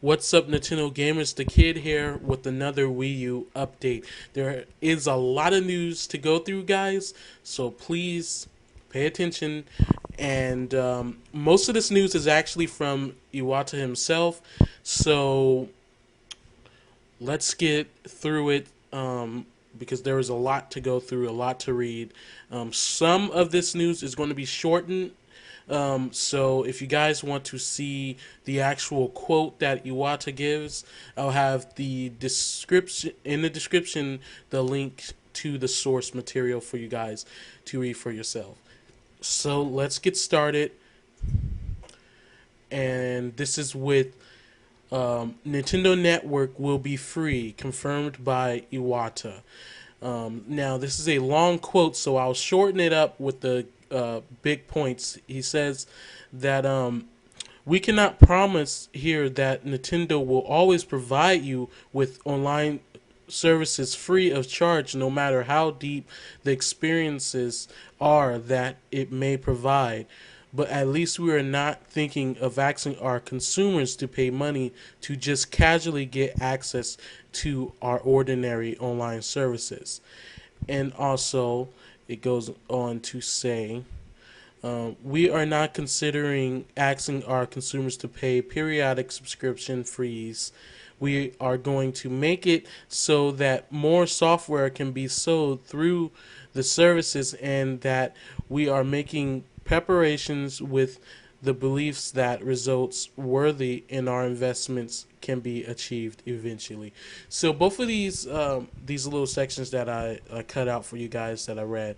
What's up, Nintendo gamers? The Kid here with another Wii U update. There is a lot of news to go through, guys, so please pay attention. And most of this news is actually from Iwata himself, so let's get through it because there is a lot to go through, a lot to read. Some of this news is going to be shortened. So if you guys want to see the actual quote that Iwata gives, I'll have the description in the description, the link to the source material for you guys to read for yourself. So let's get started. And this is with Nintendo Network will be free, confirmed by Iwata. Now, this is a long quote, so I'll shorten it up with the big points. He says that we cannot promise here that Nintendo will always provide you with online services free of charge, no matter how deep the experiences are that it may provide. But at least we are not thinking of asking our consumers to pay money to just casually get access to our ordinary online services. And also, it goes on to say, we are not considering asking our consumers to pay periodic subscription fees. We are going to make it so that more software can be sold through the services, and that we are making preparations with the beliefs that results worthy in our investments can be achieved eventually. So both of these little sections that I cut out for you guys that I read,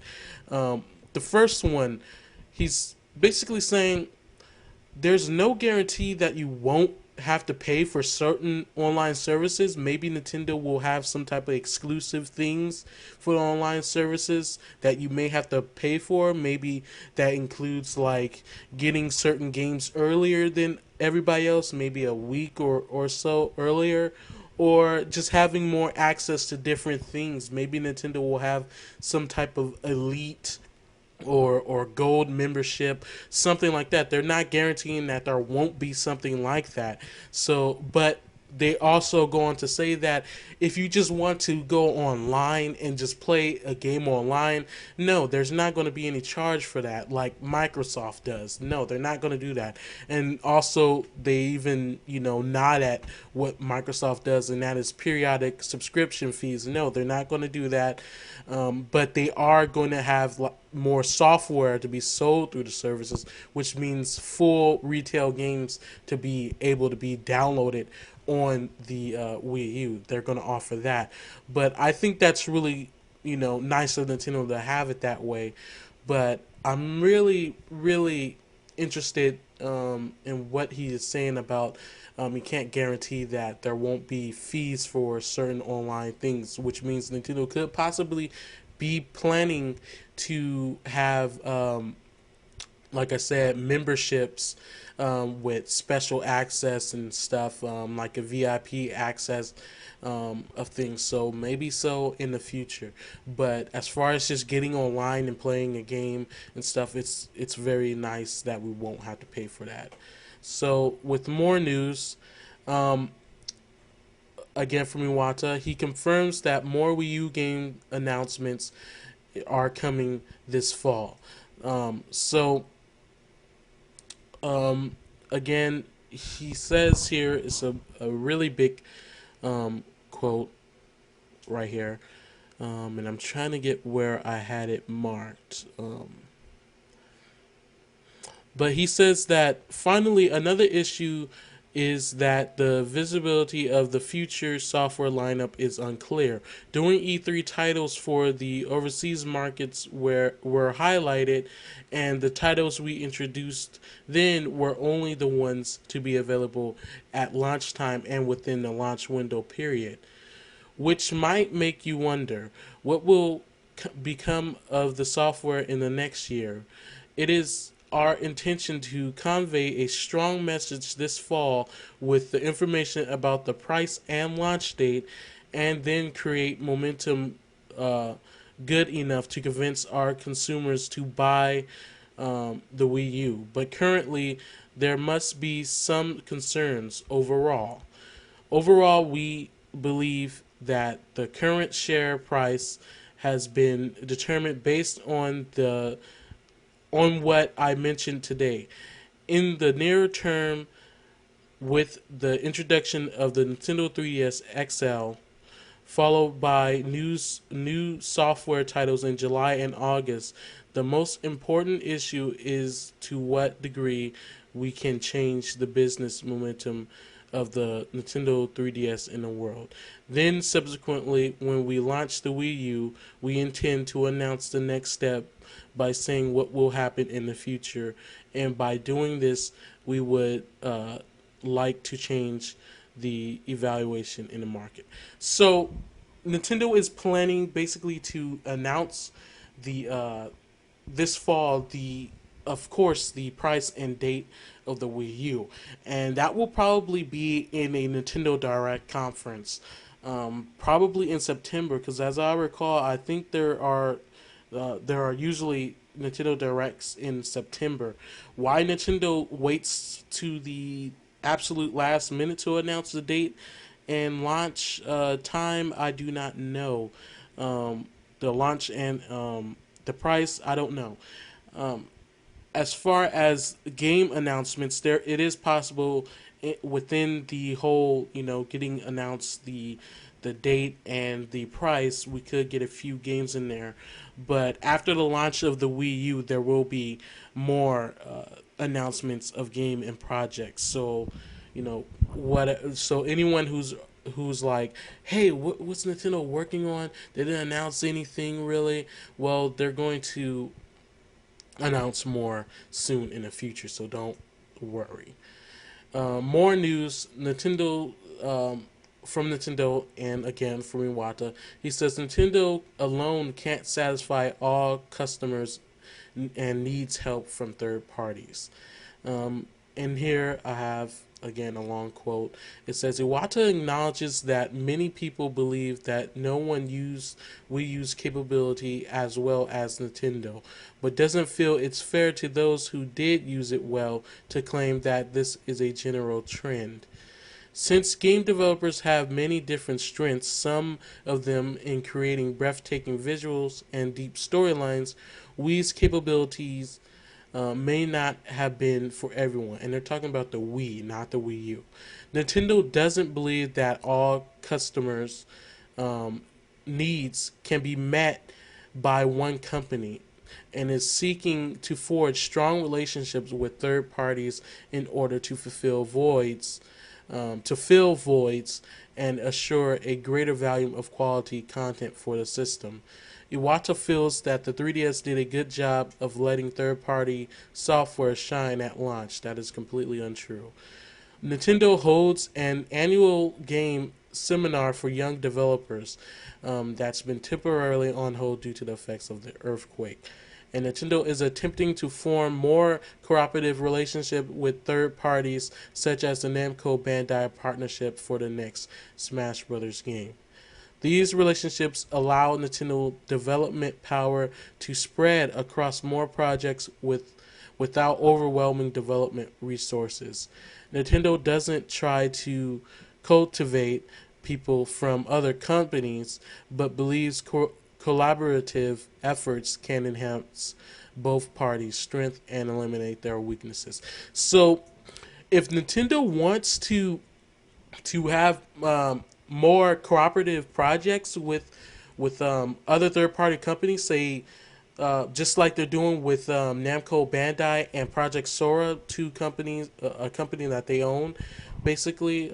the first one, he's basically saying there's no guarantee that you won't have to pay for certain online services. Maybe Nintendo will have some type of exclusive things for the online services that you may have to pay for. Maybe that includes like getting certain games earlier than everybody else, maybe a week or so earlier, or just having more access to different things. Maybe Nintendo will have some type of elite or gold membership, something like that. They're not guaranteeing that there won't be something like that. So, but they also go on to say that if you just want to go online and just play a game online, no, there's not going to be any charge for that like Microsoft does. No, they're not going to do that. And also, they even, nod at what Microsoft does, and that is periodic subscription fees. No, they're not going to do that. But they are going to have more software to be sold through the services, which means full retail games to be able to be downloaded on the Wii U. They're going to offer that. But I think that's really, nice of Nintendo to have it that way. But I'm really, really interested in what he is saying about he can't guarantee that there won't be fees for certain online things, which means Nintendo could possibly be planning to have, like I said, memberships with special access and stuff, like a VIP access of things. So maybe so in the future. But as far as just getting online and playing a game and stuff, it's very nice that we won't have to pay for that. So with more news, um, again from Iwata, he confirms that more Wii U game announcements are coming this fall. So again, he says here it's a really big quote right here, and I'm trying to get where I had it marked. But he says that finally another issue is that the visibility of the future software lineup is unclear. During E3, titles for the overseas markets were highlighted, and the titles we introduced then were only the ones to be available at launch time and within the launch window period, which might make you wonder what will become of the software in the next year. It is our intention to convey a strong message this fall with the information about the price and launch date, and then create momentum good enough to convince our consumers to buy the Wii U. But currently, there must be some concerns overall. Overall, we believe that the current share price has been determined based on what I mentioned today. In the nearer term, with the introduction of the Nintendo 3DS XL, followed by new software titles in July and August, the most important issue is to what degree we can change the business momentum of the Nintendo 3DS in the world. Then, subsequently, when we launch the Wii U, we intend to announce the next step by saying what will happen in the future. And by doing this, we would like to change the evaluation in the market. So, Nintendo is planning basically to announce the this fall the of course the price and date of the Wii U, and that will probably be in a Nintendo Direct conference, probably in September. Because as I recall, I think there are usually Nintendo Directs in September. Why Nintendo waits to the absolute last minute to announce the date and launch time, I do not know. The launch and the price, I don't know. Um, as far as game announcements, there it is possible within the whole, getting announced the date and the price, we could get a few games in there. But after the launch of the Wii U, there will be more announcements of game and projects. So, what? So anyone who's like, hey, what's Nintendo working on? They didn't announce anything really. Well, they're going to announce more soon in the future, so don't worry. More news. Nintendo from Nintendo and again from Iwata. He says Nintendo alone can't satisfy all customers and needs help from third parties. And here I have again a long quote. It says Iwata acknowledges that many people believe that no one Wii U's capability as well as Nintendo, but doesn't feel it's fair to those who did use it well to claim that this is a general trend. Since game developers have many different strengths, some of them in creating breathtaking visuals and deep storylines, Wii's capabilities may not have been for everyone. And they're talking about the Wii, not the Wii U. Nintendo doesn't believe that all customers' needs can be met by one company and is seeking to forge strong relationships with third parties in order to fill voids and assure a greater volume of quality content for the system. Iwata feels that the 3DS did a good job of letting third-party software shine at launch. That is completely untrue. Nintendo holds an annual game seminar for young developers that's been temporarily on hold due to the effects of the earthquake. And Nintendo is attempting to form more cooperative relationship with third parties, such as the Namco Bandai partnership for the next Smash Bros. Game. These relationships allow Nintendo development power to spread across more projects without overwhelming development resources. Nintendo doesn't try to cultivate people from other companies, but believes collaborative efforts can enhance both parties' strength and eliminate their weaknesses. So, if Nintendo wants to have more cooperative projects with other third party companies, say just like they're doing with Namco Bandai and Project Sora, two companies, a company that they own, basically.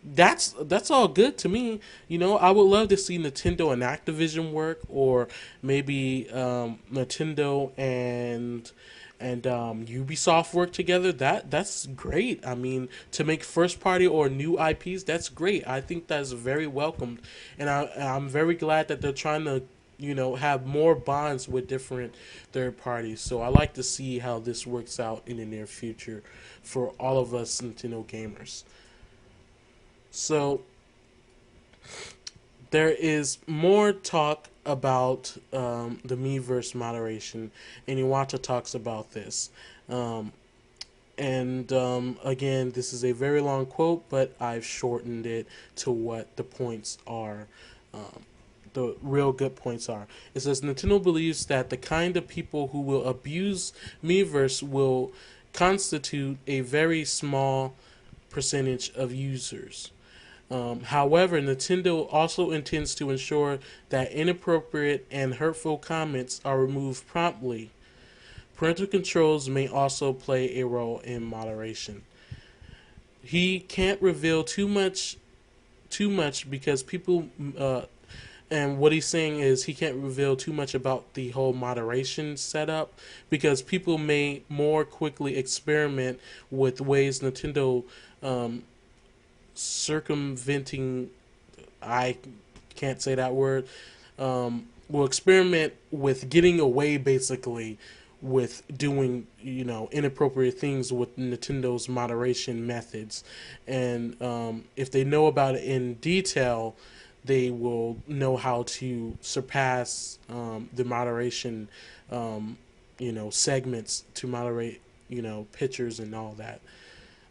That's all good to me. I would love to see Nintendo and Activision work, or maybe Nintendo and Ubisoft work together. That's great. I mean, to make first party or new IPs, that's great. I think that's very welcomed, and I'm very glad that they're trying to have more bonds with different third parties. So I like to see how this works out in the near future for all of us Nintendo gamers. So there is more talk about the Miiverse moderation, and Iwata talks about this. Um, And again, this is a very long quote, but I've shortened it to what the points are. Um, the real good points are. It says Nintendo believes that the kind of people who will abuse Miiverse will constitute a very small percentage of users. However, Nintendo also intends to ensure that inappropriate and hurtful comments are removed promptly. Parental controls may also play a role in moderation. He can't reveal too much because people and what he's saying is he can't reveal too much about the whole moderation setup because people may more quickly experiment with ways Nintendo um, circumventing, I can't say that word, will experiment with getting away basically with doing inappropriate things with Nintendo's moderation methods, and if they know about it in detail, they will know how to surpass the moderation, segments to moderate pictures and all that,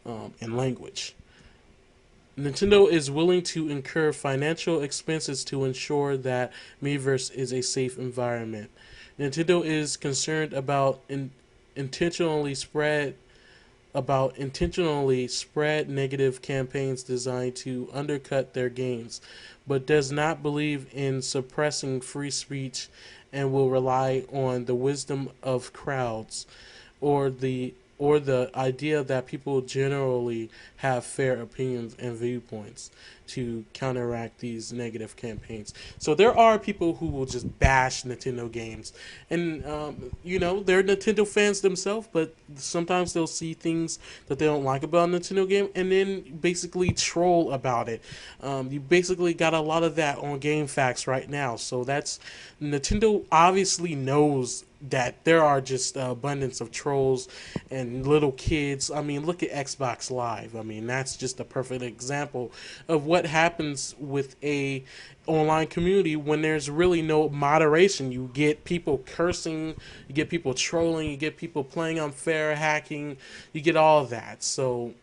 and language. Nintendo is willing to incur financial expenses to ensure that Miiverse is a safe environment. Nintendo is concerned intentionally spread intentionally spread negative campaigns designed to undercut their gains, but does not believe in suppressing free speech and will rely on the wisdom of crowds or the idea that people generally have fair opinions and viewpoints to counteract these negative campaigns. So there are people who will just bash Nintendo games, and they're Nintendo fans themselves, but sometimes they'll see things that they don't like about a Nintendo game, and then basically troll about it. You basically got a lot of that on GameFAQs right now. So that's Nintendo obviously knows that there are just abundance of trolls and little kids. I mean, look at Xbox Live. I mean, that's just a perfect example of what happens with a online community when there's really no moderation. You get people cursing, you get people trolling, you get people playing unfair, hacking, you get all of that. So,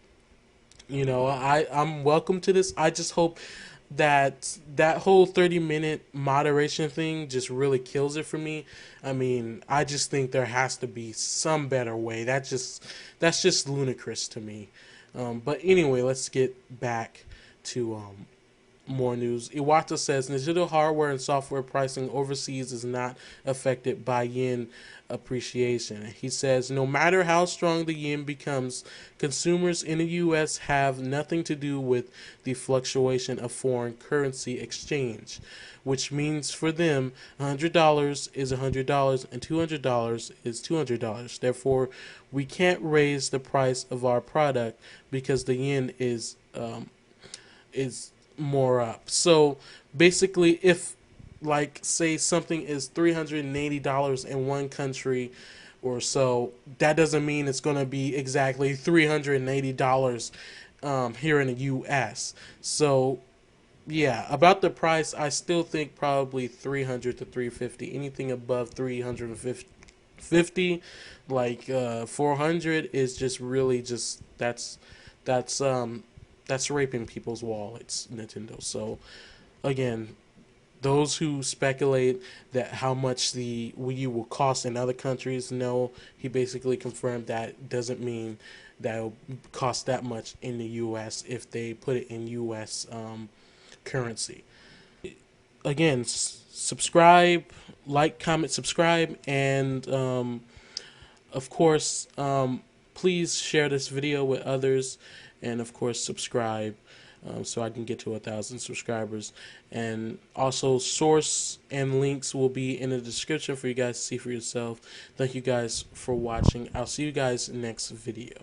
I'm welcome to this. I just hope that whole 30-minute moderation thing just really kills it for me. I mean, I just think there has to be some better way. That's just ludicrous to me. But anyway, let's get back to more news. Iwata says Nintendo hardware and software pricing overseas is not affected by yen appreciation. He says no matter how strong the yen becomes, consumers in the US have nothing to do with the fluctuation of foreign currency exchange, which means for them $100 is $100 and $200 is $200. Therefore, we can't raise the price of our product because the yen is more up. So basically, if like say something is $380 in one country or so, that doesn't mean it's going to be exactly $380 here in the U.S. So yeah, about the price, I still think probably 300 to 350. Anything above 350, like 400, is just really just that's that's raping people's wallets, Nintendo. So again, those who speculate that how much the Wii U will cost in other countries, no, he basically confirmed that doesn't mean that it'll cost that much in the U.S. if they put it in U.S. Currency. Again, subscribe, like, comment, subscribe, and of course, please share this video with others, and of course, subscribe. So I can get to 1,000 subscribers. And also, source and links will be in the description for you guys to see for yourself. Thank you guys for watching. I'll see you guys next video.